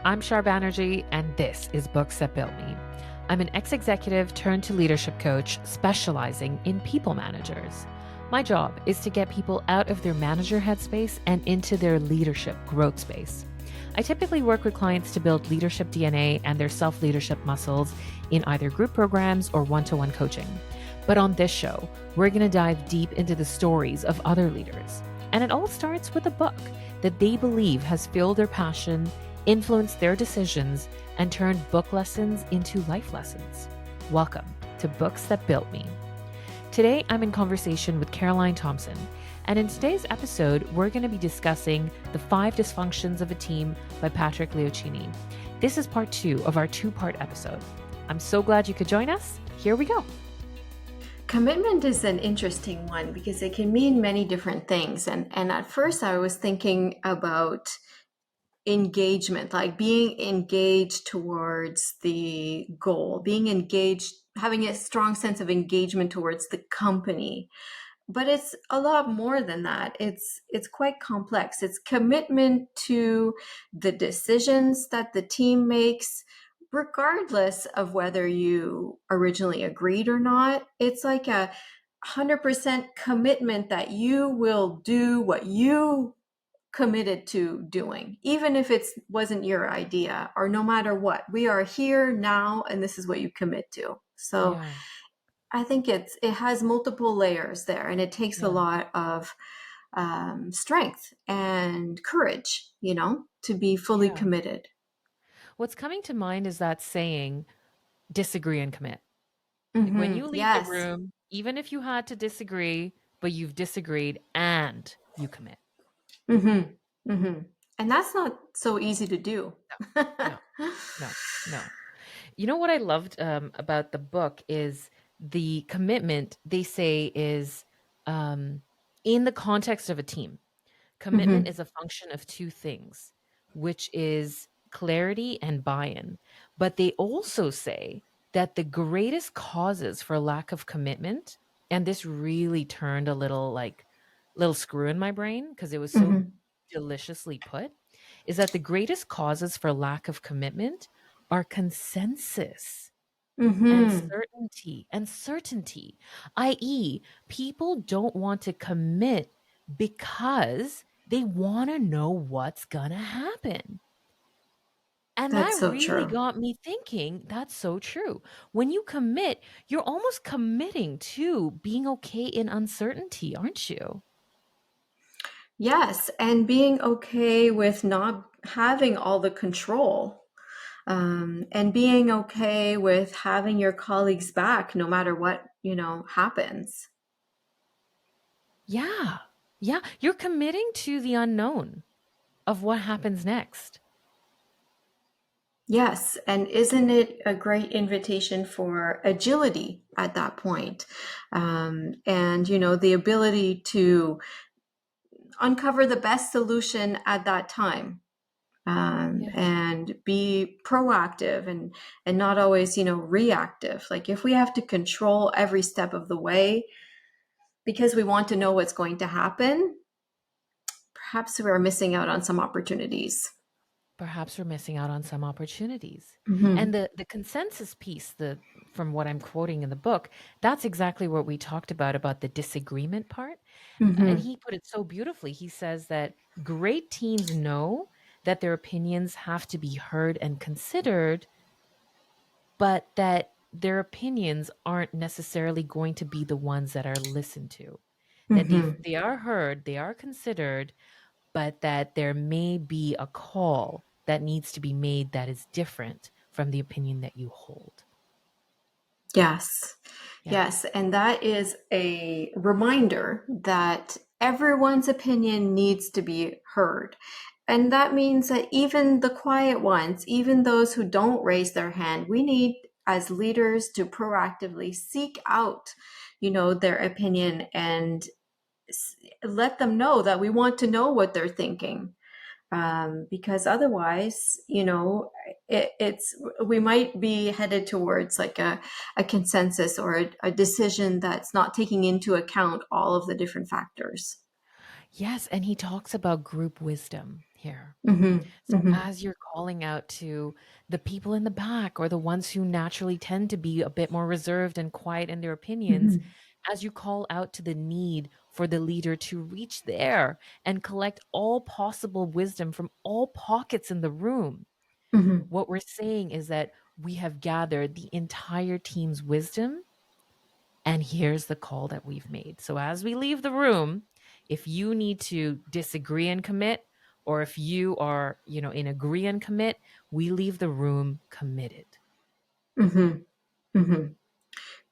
I'm Shar Banerjee, and this is Books That Built Me. I'm an ex-executive turned to leadership coach specializing in people managers. My job is to get people out of their manager headspace and into their leadership growth space. I typically work with clients to build leadership DNA and their self-leadership muscles in either group programs or one-to-one coaching. But on this show, we're going to dive deep into the stories of other leaders. And it all starts with a book that they believe has fueled their passion, influenced their decisions, and turned book lessons into life lessons. Welcome to Books That Built Me. Today, I'm in conversation with Caroline Thomson, and in today's episode, we're going to be discussing The Five Dysfunctions of a Team by Patrick Lencioni. This is part 2 of our 2-part episode. I'm so glad you could join us. Here we go. Commitment is an interesting one because it can mean many different things. And at first I was thinking about engagement, like being engaged towards the goal, being engaged, having a strong sense of engagement towards the company. But it's a lot more than that. It's quite complex. It's commitment to the decisions that the team makes, regardless of whether you originally agreed or not. It's like 100% commitment that you will do what you committed to doing, even if it wasn't your idea, or no matter what. We are here now, and this is what you commit to. So Yeah, I think it has multiple layers there, and it takes a yeah, lot of strength and courage, to be fully yeah. committed. What's coming to mind is that saying, disagree and commit. Like when you leave the Yes. room, even if you had to disagree, but you've disagreed and you commit. hmm hmm And that's not so easy to do. No, no, no. You know what I loved about the book is the commitment they say is in the context of a team. Commitment hmm is a function of two things, which is clarity and buy in. But they also say that the greatest causes for lack of commitment, and this really turned a little screw in my brain because it was so hmm deliciously put, is that the greatest causes for lack of commitment are consensus hmm and certainty, i.e., people don't want to commit because they want to know what's going to happen. And That's that so really true. got me thinking, that's so true. When you commit, you're almost committing to being okay in uncertainty, aren't you? Yes, and being okay with not having all the control, and being okay with having your colleagues back no matter what, happens. Yeah. Yeah. You're committing to the unknown of what happens next. Yes, and isn't it a great invitation for agility at that point? And, the ability to uncover the best solution at that time, Yeah. and be proactive and not always, reactive. Like if we have to control every step of the way because we want to know what's going to happen, perhaps we're missing out on some opportunities. Perhaps we're missing out on some opportunities. And hmm the consensus piece, the from what I'm quoting in the book, that's exactly what we talked about the disagreement part. And hmm he put it so beautifully. He says that great teams know that their opinions have to be heard and considered, but that their opinions aren't necessarily going to be the ones that are listened to. That hmm they are heard, they are considered, but that there may be a call that needs to be made that is different from the opinion that you hold. Yes. Yeah. Yes. And that is a reminder that everyone's opinion needs to be heard. And that means that even the quiet ones, even those who don't raise their hand, we need as leaders to proactively seek out, their opinion and let them know that we want to know what they're thinking, because otherwise, it's we might be headed towards like a consensus or a decision that's not taking into account all of the different factors. Yes, and he talks about group wisdom. here. Mhm. So Mhm. as you're calling out to the people in the back or the ones who naturally tend to be a bit more reserved and quiet in their opinions, Mhm. as you call out to the need for the leader to reach there and collect all possible wisdom from all pockets in the room, Mhm. what we're saying is that we have gathered the entire team's wisdom, and here's the call that we've made. So as we leave the room, if you need to disagree and commit, or if you are, in agree and commit, we leave the room committed. Mhm. Mhm.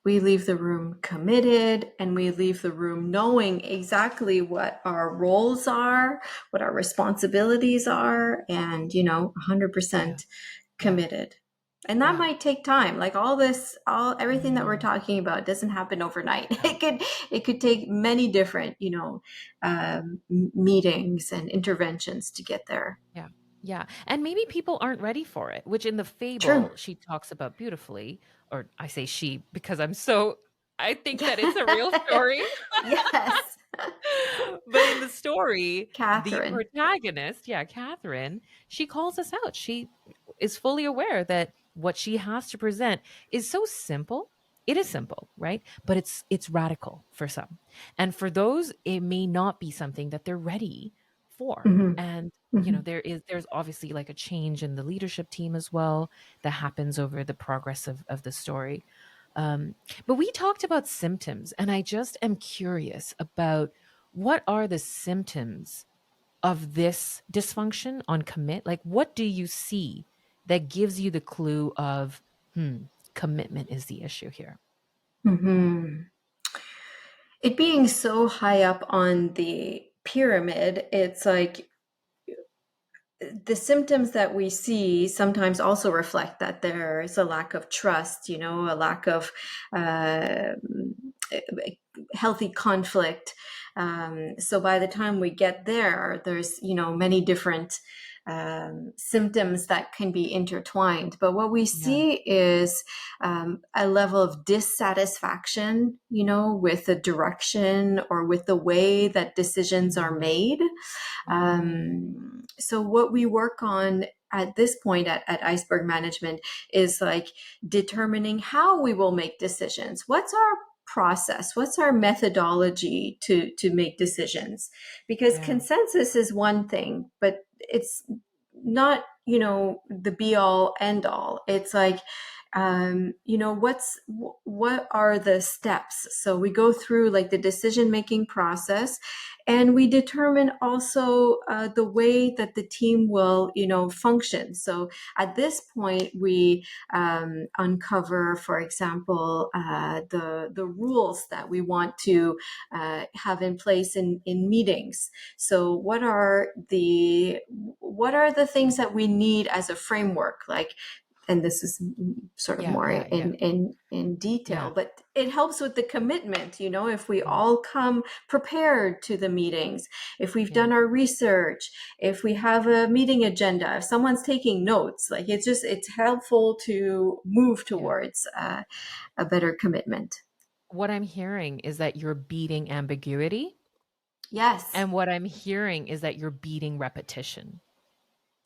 We leave the room committed, and we leave the room knowing exactly what our roles are, what our responsibilities are, and, 100% Yeah. Yeah. committed. And that Yeah. might take time. Like everything that we're Mm, talking about doesn't happen overnight. yeah. It could take many different, meetings and interventions to get there. Yeah. Yeah. And maybe people aren't ready for it, which in the True. fable she talks about beautifully, or I say she because I think that it's a real Yeah. story. Yes. But in the story, the Catherine. protagonist, yeah, Catherine, she calls us out. She is fully aware that what she has to present is so simple. It is simple, right? But it's radical for some. And for those, it may not be something that they're ready for. Hmm. And Hmm. there's obviously like a change in the leadership team as well that happens over the progress of the story. Um, but we talked about symptoms, and I just am curious about what are the symptoms of this dysfunction on commit? Like, what do you see that gives you the clue of, commitment is the issue here? Hmm. It being so high up on the pyramid, it's like the symptoms that we see sometimes also reflect that there is a lack of trust, a lack of uh, healthy conflict. So by the time we get there, there's, many different symptoms that can be intertwined. But what we Yeah. see is a level of dissatisfaction, with the direction or with the way that decisions are Mm, made. mm, So what we work on at this point at Iceberg Management is like determining how we will make decisions. What's our process? What's our methodology to make decisions? Because yeah. consensus is one thing, but it's not, the be all end all. It's like, what are the steps? So we go through like the decision making process, and we determine also the way that the team will, function. So at this point, we uncover, for example, the rules that we want to have in place in meetings. So what are the things that we need as a framework? Like, and this is sort of Yeah. more Yeah. Yeah. in Yeah. detail, but it helps with the commitment. If we all come prepared to the meetings, if we've Yeah. done our research, if we have a meeting agenda, if someone's taking notes, like it's helpful to move Yeah. towards a better commitment. What I'm hearing is that you're beating ambiguity. Yes. And what I'm hearing is that you're beating repetition.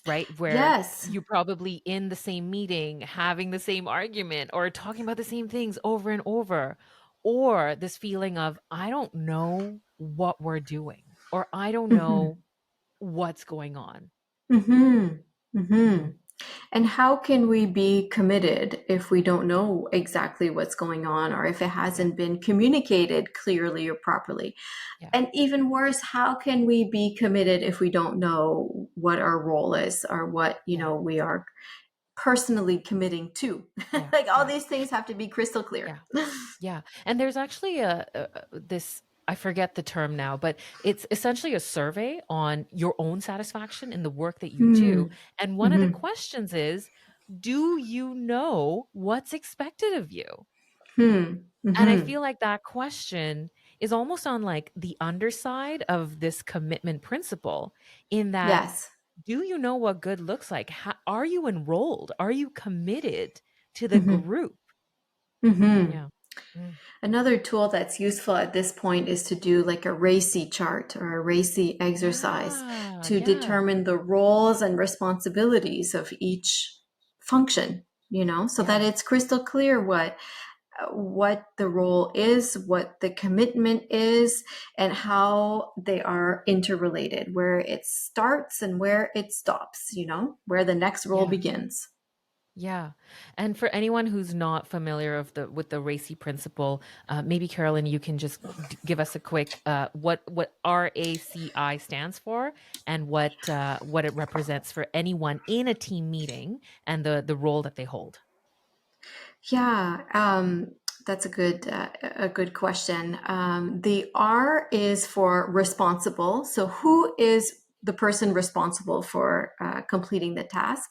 Right? Where Yes. you're probably in the same meeting, having the same argument or talking about the same things over and over, or this feeling of, I don't know what we're doing, or I don't Hmm. know what's going on. Hmm. Hmm. Mm, And how can we be committed if we don't know exactly what's going on, or if it yeah, hasn't been communicated clearly or properly? yeah, And even worse, how can we be committed if we don't know what our role is, or what, yeah, we are personally committing to? yeah, Like, all yeah, these things have to be crystal clear. yeah. Yeah, and there's actually this, I forget the term now, but it's essentially a survey on your own satisfaction in the work that you do. Hmm. And one of the Hmm. questions is, do you know what's expected of you? Hmm. And I Hmm. feel like that question is almost on like the underside of this commitment principle, in that, Yes. do you know what good looks like? Are you enrolled? Are you committed to the Hmm. group? Hmm. Yeah. Mm. Another tool that's useful at this point is to do like a RACI chart or a RACI exercise Yeah, to yeah, determine the roles and responsibilities of each function, so that yeah, it's crystal clear what the role is, what the commitment is, and how they are interrelated, where it starts and where it stops, where the next role yeah. begins. Yeah. And for anyone who's not familiar with the RACI principle, maybe Carolyn, you can just give us a quick what RACI stands for and what it represents for anyone in a team meeting and the role that they hold. Yeah, that's a good question. The R is for responsible. So, who is the person responsible for completing the task?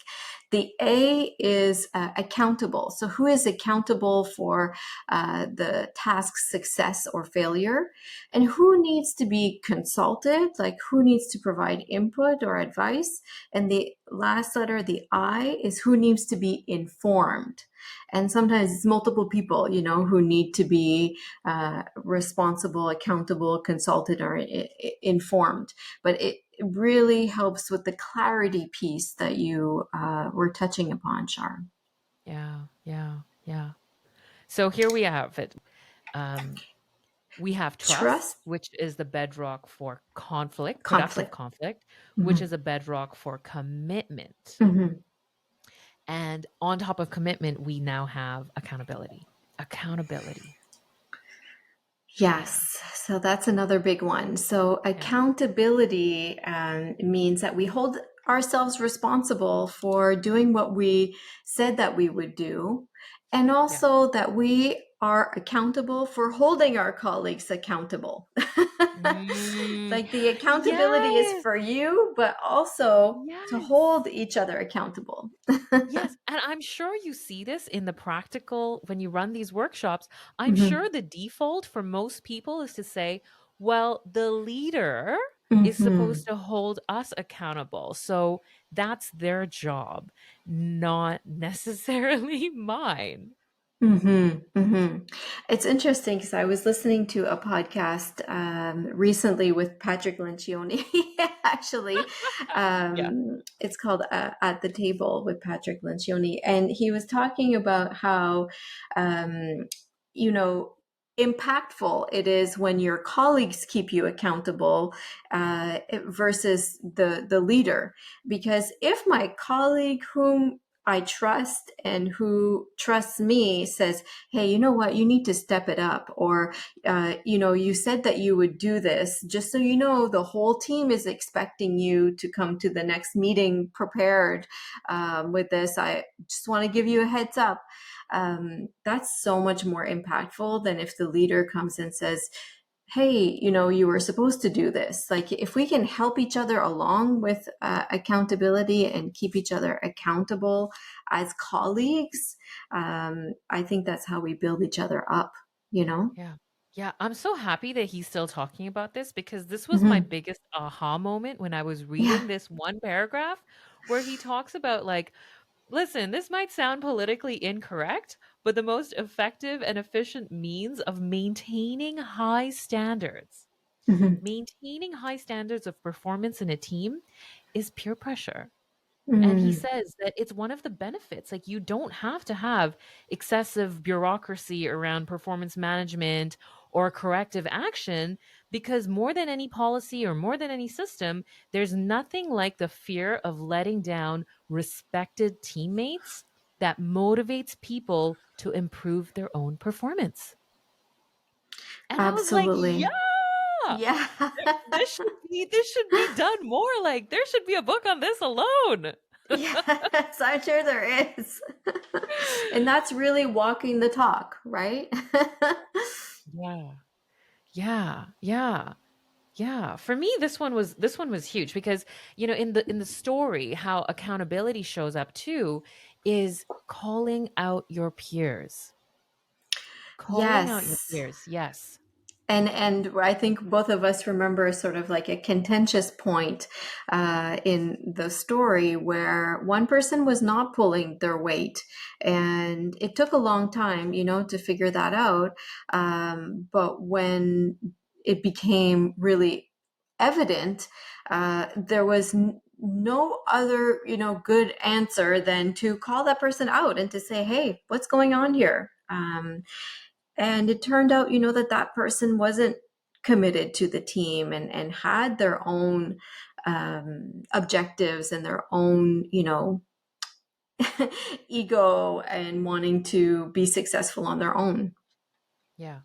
The A is accountable. So, who is accountable for the task's success or failure? And who needs to be consulted? Like, who needs to provide input or advice? And the last letter, the I, is who needs to be informed. And sometimes it's multiple people, who need to be responsible, accountable, consulted, or informed. But it really helps with the clarity piece that you were touching upon, Shar. Yeah, yeah, yeah. So here we have it. Um, we have trust, Trust, which is the bedrock for conflict, productive conflict. conflict, which Hmm. is a bedrock for commitment. Hmm. And on top of commitment, we now have accountability. Accountability. Yeah. Yes, so that's another big one. So, Yeah. accountability means that we hold ourselves responsible for doing what we said that we would do, and Yeah. also that we are accountable for holding our colleagues accountable. Mm, Like the accountability is yes. for you, but also to Yes. hold each other accountable. Yes. And I'm sure you see this in the practical when you run these workshops. I'm Hmm. sure the default for most people is to say, well, the leader is Hmm. supposed to hold us accountable. So that's their job, not necessarily mine. It's interesting because I was listening to a podcast recently with Patrick Lencioni. Actually, Yeah. it's called "At the Table" with Patrick Lencioni, and he was talking about how, um, you know, impactful it is when your colleagues keep you accountable versus the leader. Because if my colleague, whom I trust and who trusts me, says, hey, you know what, you need to step it up. Or, you said that you would do this. Just so you know, the whole team is expecting you to come to the next meeting prepared with this. I just want to give you a heads up. That's so much more impactful than if the leader comes and says, hey, you were supposed to do this. Like, if we can help each other along with accountability and keep each other accountable as colleagues, I think that's how we build each other up. Yeah. Yeah, I'm so happy that he's still talking about this because this was my Hmm. biggest aha moment when I was Yeah. reading this one paragraph where he talks about like, listen, this might sound politically incorrect, but the most effective and efficient means of Hmm. maintaining high standards of performance in a team is peer pressure. And he Hmm. says that it's one of the benefits. Like, you don't have to have excessive bureaucracy around performance management or corrective action because more than any policy or more than any system, there's nothing like the fear of letting down respected teammates that motivates people to improve their own performance. And I was like, yeah, Absolutely. Yeah. this should be done more. Like, there should be a book on this alone. Yes, I'm sure there is. And that's really walking the talk, right? Yeah. Yeah, yeah, yeah. For me, this one was huge because in the story, how accountability shows up too is calling out your peers. Calling out your Yes. peers. Yes. And I think both of us remember sort of like a contentious point in the story where one person was not pulling their weight, and it took a long time, to figure that out. But when it became really evident, there was no other, good answer than to call that person out and to say, "Hey, what's going on here?" And it turned out, that person wasn't committed to the team, and had their own objectives and their own, ego, and wanting to be successful on their own. Yeah.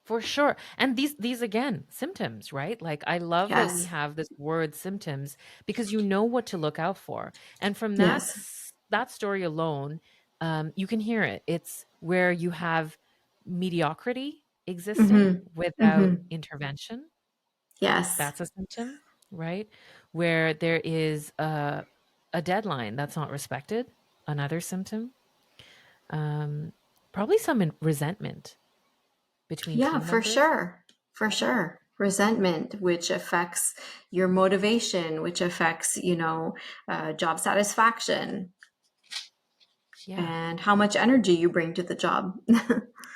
For sure. And these again, symptoms, right? Like I love that we Yes. have this word symptoms because you know what to look out for. And from Yes. that story alone, you can hear it. It's where you have mediocrity existing Mm-hmm. without Mm-hmm. intervention. Yes. That's a symptom, right? Where there is a deadline that's not respected, another symptom. Um, Probably some resentment between Yeah, team for members. sure. For sure. Resentment, which affects your motivation, which affects, job satisfaction, Yeah. and how much energy you bring to the job.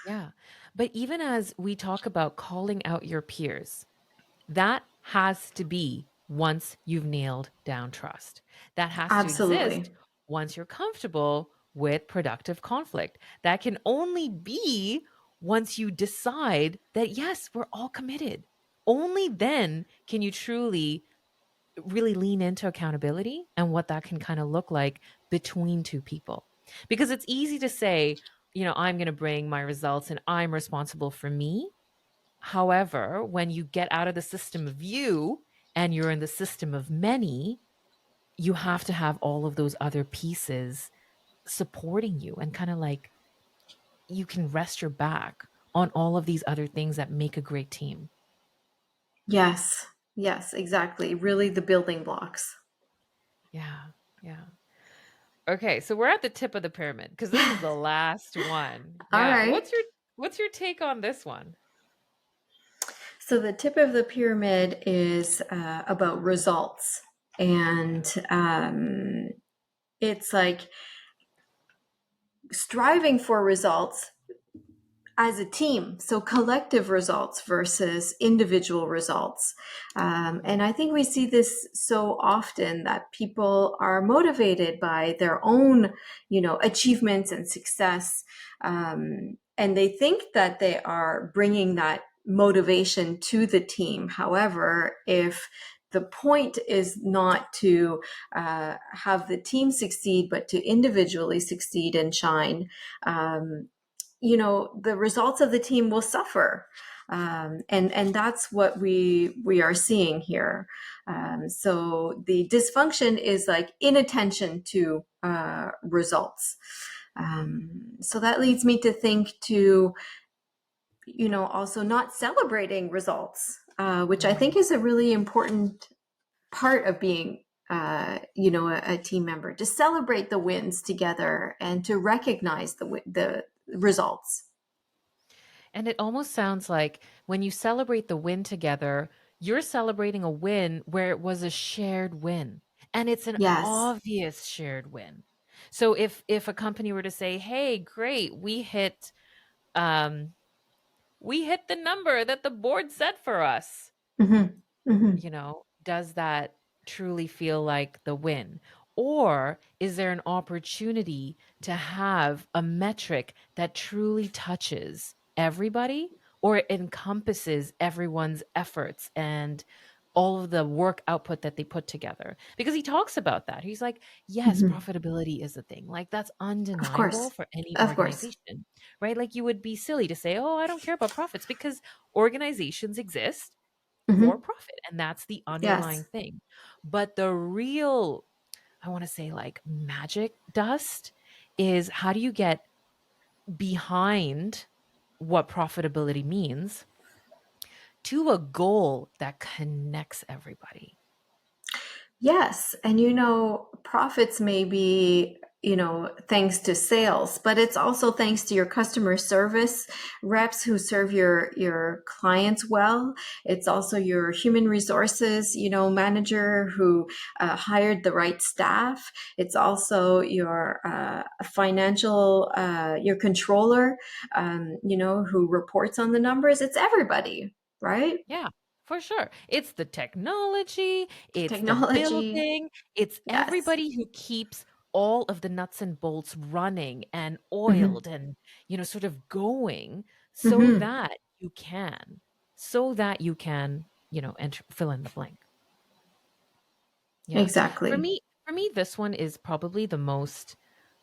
Yeah. But even as we talk about calling out your peers, that has to be once you've nailed down trust. That has to exist Absolutely. once you're comfortable with productive conflict. That can only be once you decide that, yes, we're all committed. Only then can you truly really lean into accountability and what that can kind of look like between two people. Because it's easy to say, I'm going to bring my results and I'm responsible for me. However, when you get out of the system of you and you're in the system of many, you have to have all of those other pieces supporting you and kind of like you can rest your back on all of these other things that make a great team. Yes. Yes, exactly. Really the building blocks. Yeah. Yeah. Okay, so we're at the tip of the pyramid because this is the last one. All Yeah. right. What's your take on this one? So the tip of the pyramid is about results. And it's like striving for results as a team. So collective results versus individual results. And I think we see this so often that people are motivated by their own, achievements and success. And they think that they are bringing that motivation to the team. However, if the point is not to have the team succeed, but to individually succeed and shine, the results of the team will suffer. And that's what we are seeing here. So the dysfunction is like inattention to results. So that leads me to think to, also not celebrating results, which I think Mhm. is a really important part of being a team member, to celebrate the wins together and to recognize the results. And it almost sounds like when you celebrate the win together, you're celebrating a win where it was a shared win. And it's an Yes. obvious shared win. So if a company were to say, "Hey, great, um we hit the number that the board set for us." Hmm. Hmm. Does that truly feel like the win? Or is there an opportunity to have a metric that truly touches everybody or encompasses everyone's efforts and all of the work output that they put together? Because he talks about that. He's like, yes, Hmm. profitability is a thing. Like that's Of undeniable course. for any Of course. organization, right? Like you would be silly to say, oh, I don't care about profits because organizations exist for Hmm. profit and that's the underlying Yes. thing. But the real, I want to say like magic dust is how do you get behind what profitability means to a goal that connects everybody. Yes. And profits may be thanks to sales, but it's also thanks to your customer service reps who serve your clients well. It's also your human resources, manager who hired the right staff. It's also your financial, your controller, who reports on the numbers. It's everybody, right? Yeah, for sure. It's the technology, it's the Technology. building, it's Yes. everybody who keeps all of the nuts and bolts running and Hmm. oiled and, sort of going so Hmm. that you can, so that you can, enter, fill in the blank. Yeah. For Exactly. me, for me, this one is probably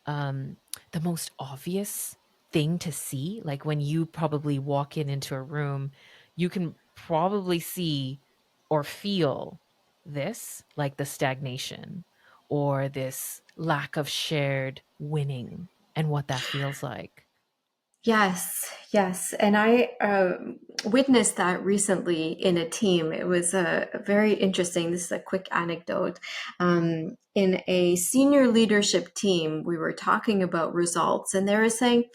um, the most obvious thing to see. Like when you probably walk into a room, you can probably see or feel this, like the stagnation or this lack of shared winning and what that feels like. Yes, yes. And I witnessed that recently in a team. It was very interesting. This is a quick anecdote. In a senior leadership team, we were talking about results, and they were saying,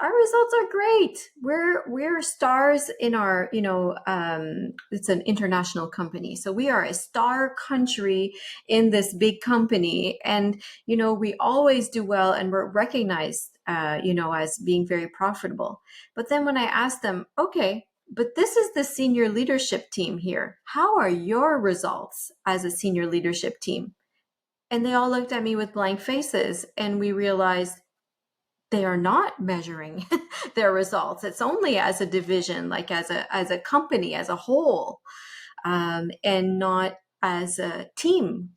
our results are great. We're stars in our, it's an international company. So we are a star country in this big company. And, we always do well and we're recognized, as being very profitable. But then when I asked them, okay, but this is the senior leadership team here. How are your results as a senior leadership team? And they all looked at me with blank faces and we realized they are not measuring their results. It's only as a division, like as a company as a whole, and not as a team.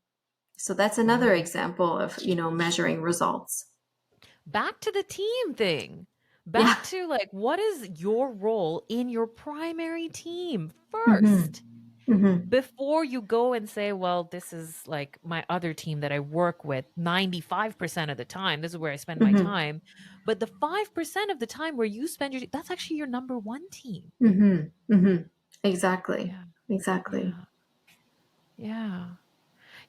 So that's another Right. example of measuring results. Back to the team thing. Yeah. Back to like, what is your role in your primary team Hmm. first? Hmm. Before you go and say, well, this is like my other team that I work with 95% of the time. This is where I spend my Hmm. time. But the 5% of the time where you spend that's actually your number one team. Hmm. Hmm. Exactly. Yeah. Exactly. Yeah. Yeah.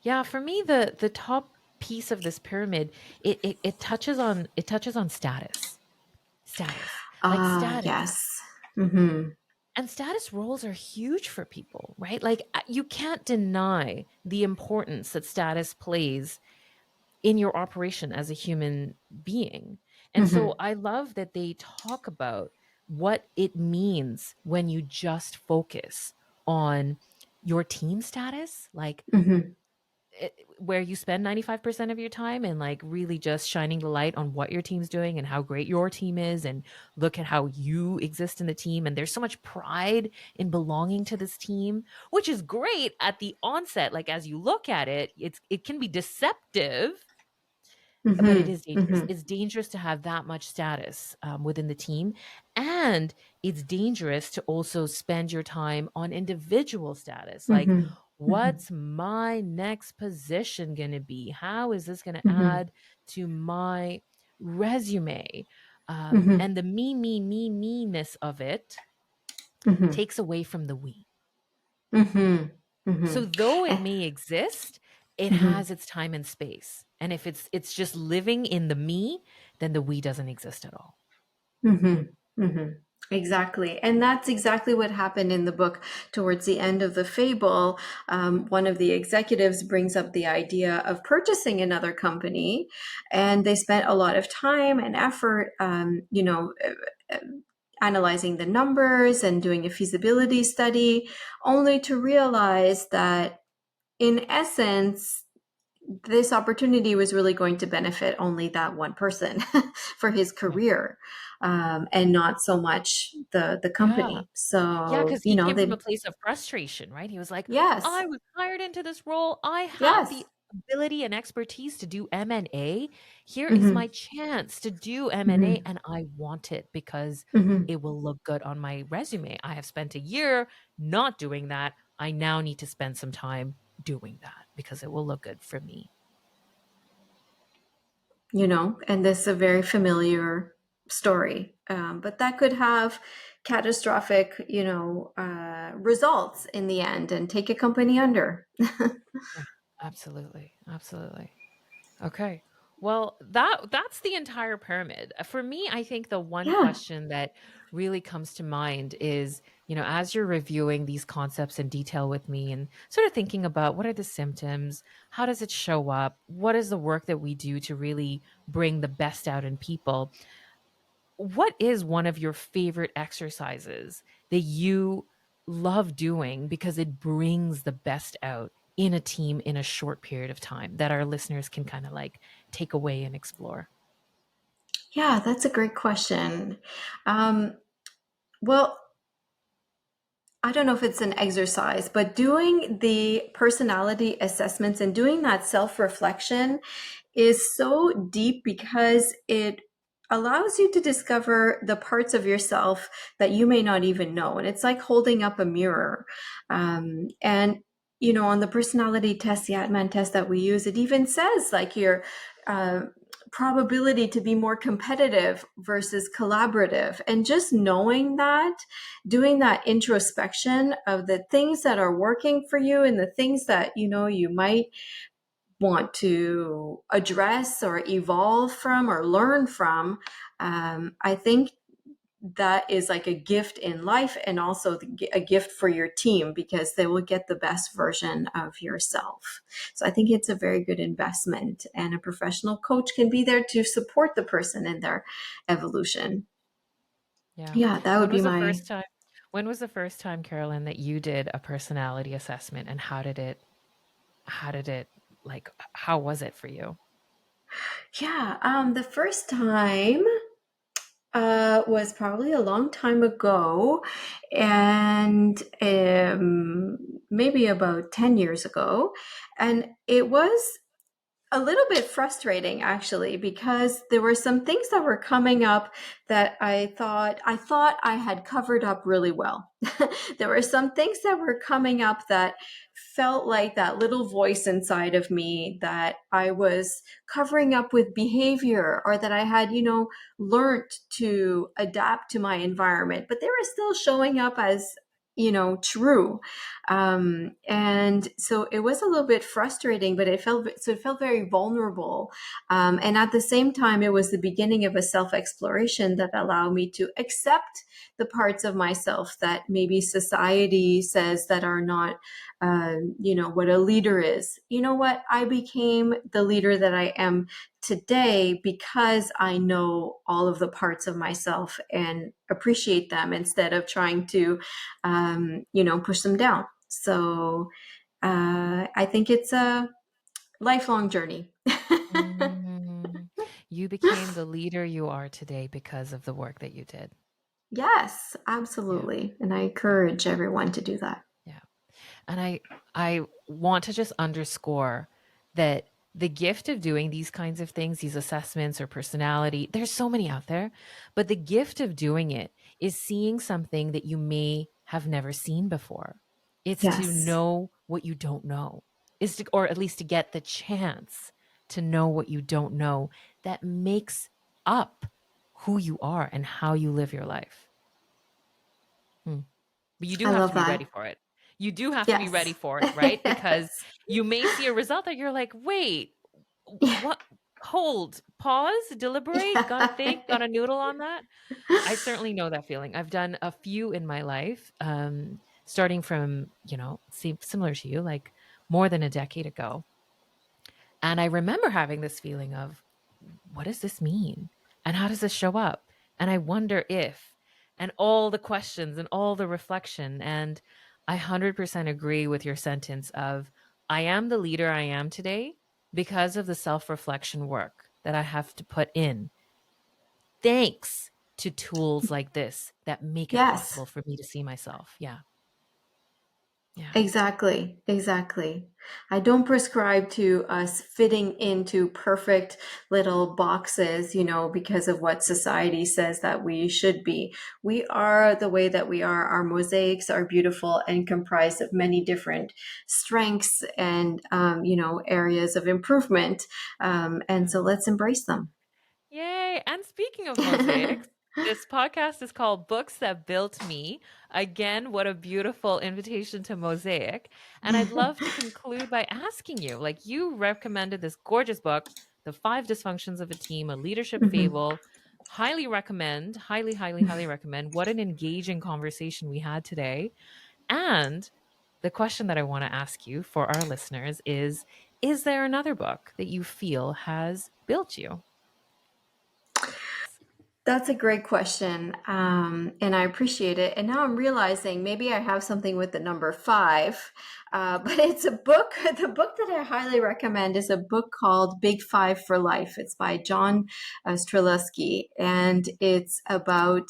Yeah. For me, the top piece of this pyramid, it touches on status. Status. Like Ah, status. yes. Hmm. And status roles are huge for people, right? Like you can't deny the importance that status plays in your operation as a human being. And Hmm. so I love that they talk about what it means when you just focus on your team status, like Hmm. where you spend 95% of your time and like really just shining the light on what your team's doing and how great your team is and look at how you exist in the team. And there's so much pride in belonging to this team, which is great at the onset. Like as you look at it, it can be deceptive, but it Hmm. is dangerous. Hmm. It's dangerous to have that much status within the team. And it's dangerous to also spend your time on individual status. Like, Hmm. Hmm. what's my next position going to be? How is this going to Hmm. add to my resume? Hmm. And the me ness of it Hmm. takes away from the we. Hmm. Hmm. So though it may exist, it Hmm. has its time and space. And if it's just living in the me, then the we doesn't exist at all. Hmm. Hmm. Exactly. And that's exactly what happened in the book. Towards the end of the fable, one of the executives brings up the idea of purchasing another company. And they spent a lot of time and effort, analyzing the numbers and doing a feasibility study, only to realize that in essence, this opportunity was really going to benefit only that one person for his Right. career, and not so much the Yeah. company. Yeah, So because he came from a they, place of frustration, right? He was like, yes. I was hired into this role. I have Yes. the ability and expertise to do M&A. Here is Hmm. my chance to do M&A, Hmm. and I want it because Hmm. it will look good on my resume. I have spent a year not doing that. I now need to spend some time doing that because it will look good for me. And this is a very familiar story, but that could have catastrophic, results in the end and take a company under. Yeah, absolutely. Absolutely. Okay. Well, that's the entire pyramid. For me, I think the one Yeah. question that really comes to mind is, as you're reviewing these concepts in detail with me and sort of thinking about what are the symptoms, how does it show up, what is the work that we do to really bring the best out in people, what is one of your favorite exercises that you love doing because it brings the best out in a team in a short period of time that our listeners can kind of like take away and explore? Yeah, that's a great question. Um, well, I don't know if it's an exercise, but doing the personality assessments and doing that self reflection is so deep because it allows you to discover the parts of yourself that you may not even know. And it's like holding up a mirror. And on the personality test, the Atman test that we use, it even says like your uh, probability to be more competitive versus collaborative. And just knowing that, doing that introspection of the things that are working for you and the things that, you might want to address or evolve from or learn from, I think that is like a gift in life and also a gift for your team because they will get the best version of yourself. So I think it's a very good investment, and a professional coach can be there to support the person in their evolution. Yeah. Yeah, that would When be was the my. first time when was the first time, Carolyn, that you did a personality assessment, and how did it like how was it for you? Yeah, the first time was probably a long time ago, and maybe about 10 years ago. And it was a little bit frustrating actually because there were some things that were coming up that I thought I had covered up really well. There were some things that were coming up that felt like that little voice inside of me that I was covering up with behavior, or that I had, learned to adapt to my environment, but they were still showing up as, true. And so it was a little bit frustrating, but it felt very vulnerable. And at the same time, it was the beginning of a self exploration that allowed me to accept the parts of myself that maybe society says that are not, what a leader is. You know what? I became the leader that I am today because I know all of the parts of myself and appreciate them instead of trying to, push them down. So I think it's a lifelong journey. Mm. You became the leader you are today because of the work that you did. Yes, Yeah. absolutely. And I Yeah. encourage everyone to do that. Yeah. And I want to just underscore that the gift of doing these kinds of things, these assessments or personality, there's so many out there, but the gift of doing it is seeing something that you may have never seen before. It's to Yes, know what you don't know. Is to, or at least to get the chance to know what you don't know that makes up who you are and how you live your life. Hmm. But you do I have love to be ready that. for it. You do have to be ready Yes. for it, right? Because you may see a result that you're like, wait, Yeah. what? Hold, pause, deliberate, gotta think, Yeah. gotta noodle on that. I certainly know that feeling. I've done a few in my life, starting from, similar to you, like more than a decade ago. And I remember having this feeling of, what does this mean? And how does this show up? And I wonder if, and all the questions and all the reflection. And I 100% agree with your sentence of, I am the leader I am today because of the self reflection work that I have to put in. Thanks to tools like this that make it Yes. possible for me to see myself. Yeah. Yeah. Exactly, exactly. I don't prescribe to us fitting into perfect little boxes, because of what society says that we should be. We are the way that we are. Our mosaics are beautiful and comprised of many different strengths and, areas of improvement. And so let's embrace them. Yay. And speaking of mosaics, this podcast is called Books That Built Me. Again, what a beautiful invitation to mosaic. And I'd love to conclude by asking you, like you recommended this gorgeous book, The Five Dysfunctions of a Team, a leadership Mhm. fable. Highly recommend, highly recommend. What an engaging conversation we had today. And the question that I want to ask you for our listeners is there another book that you feel has built you? That's a great question. And I appreciate it. And now I'm realizing maybe I have something with the number five, but it's a book. The book that I highly recommend is a book called Big Five for Life. It's by John Streletsky, and it's about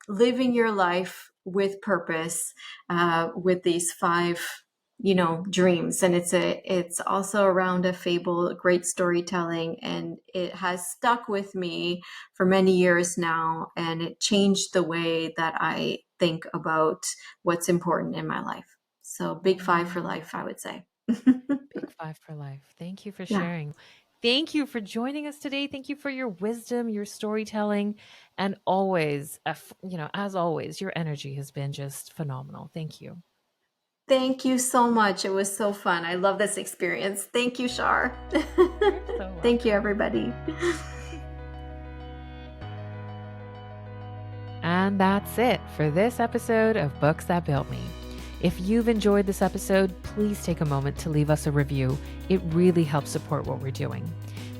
living your life with purpose, with these five dreams. And it's also around a fable, great storytelling, and it has stuck with me for many years now, and it changed the way that I think about what's important in my life. So Big Five for Mm, Life, I would say. Big Five for Life. Thank you for Yeah. sharing. Thank you for joining us today. Thank you for your wisdom, your storytelling, and always, as always, your energy has been just phenomenal. Thank you. Thank you so much. It was so fun. I love this experience. Thank you, Shar. You're so Thank you, welcome. everybody. And that's it for this episode of Books That Built Me. If you've enjoyed this episode, please take a moment to leave us a review. It really helps support what we're doing.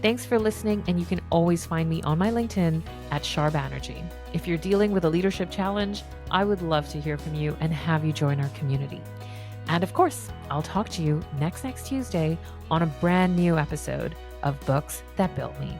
Thanks for listening, and you can always find me on my LinkedIn at Shar Banerjee. If you're dealing with a leadership challenge, I would love to hear from you and have you join our community. And of course, I'll talk to you next Tuesday on a brand new episode of Books That Built Me.